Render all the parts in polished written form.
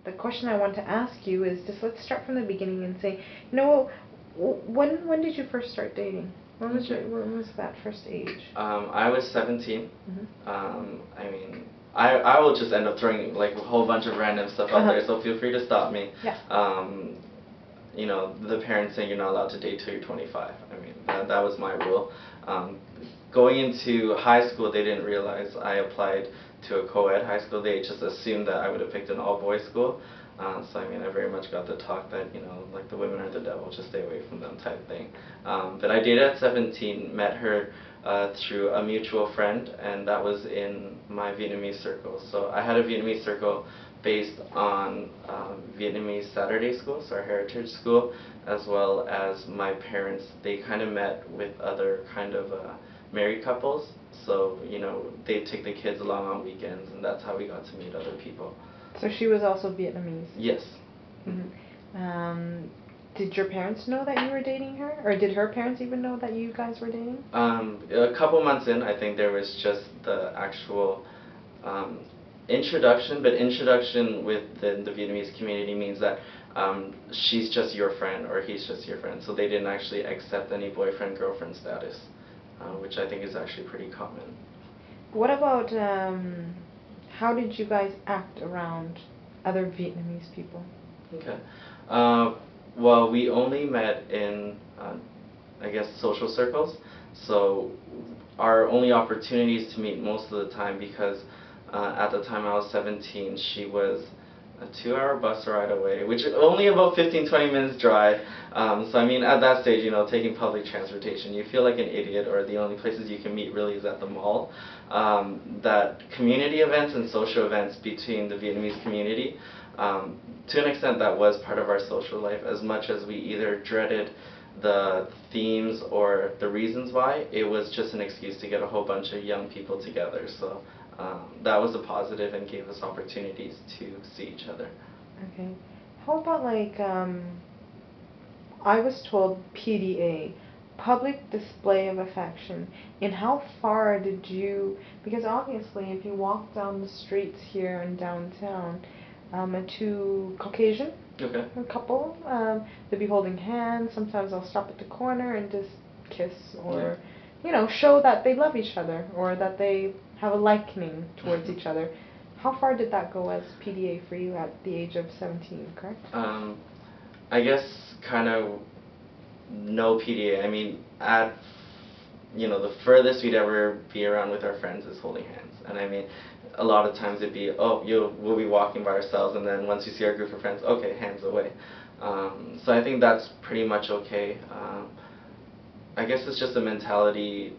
the question I want to ask you is just, let's start from the beginning and say, you know, when did you first start dating? When was that first age? I was 17. Mm-hmm. I mean, I will just end up throwing like a whole bunch of random stuff out there, so feel free to stop me. Yeah. You know, the parents saying you're not allowed to date till you're 25. I mean, that was my rule. Going into high school, they didn't realize I applied to a co-ed high school. They just assumed that I would have picked an all-boys school. So I mean, I very much got the talk that, you know, like the women are the devil, just stay away from them type thing. But I dated at 17, met her through a mutual friend, and that was in my Vietnamese circle. So I had a Vietnamese circle based on Vietnamese Saturday school, so our heritage school, as well as my parents. They kind of met with other kind of married couples, so you know, they take the kids along on weekends, and that's how we got to meet other people. So she was also Vietnamese? Yes. Mm-hmm. Did your parents know that you were dating her? Or did her parents even know that you guys were dating? A couple months in, I think there was just the actual introduction, but introduction within the Vietnamese community means that she's just your friend or he's just your friend, so they didn't actually accept any boyfriend-girlfriend status, which I think is actually pretty common. What about, how did you guys act around other Vietnamese people? Okay. Well, we only met in, I guess, social circles, so our only opportunities to meet most of the time, because at the time I was 17, she was a 2-hour bus ride away, which is only about 15-20 minutes drive. So I mean, at that stage, you know, taking public transportation, you feel like an idiot, or the only places you can meet really is at the mall. That community events and social events between the Vietnamese community, to an extent that was part of our social life, as much as we either dreaded the themes or the reasons why. It was just an excuse to get a whole bunch of young people together. So that was a positive and gave us opportunities to see each other. Okay. How about like, I was told PDA, public display of affection. And how far did you, because obviously if you walk down the streets here in downtown, to Caucasian, Okay. a couple, they'll be holding hands. Sometimes they'll stop at the corner and just kiss, or, you know, show that they love each other, or that they have a liking towards each other. How far did that go as PDA for you at the age of 17, correct? I guess kind of no PDA. I mean, at, you know, the furthest we'd ever be around with our friends is holding hands. And I mean, a lot of times it'd be, oh, we'll be walking by ourselves, and then once you see our group of friends, okay, hands away. So I think that's pretty much okay. I guess it's just a mentality.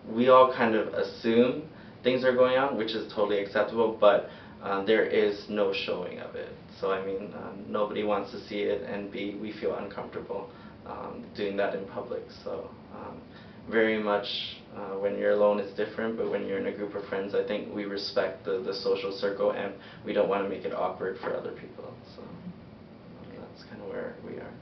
We all kind of assume things are going on, which is totally acceptable, but there is no showing of it. So I mean, nobody wants to see it, and we feel uncomfortable doing that in public. So very much when you're alone it's different, but when you're in a group of friends, I think we respect the social circle, and we don't want to make it awkward for other people. So that's kind of where we are.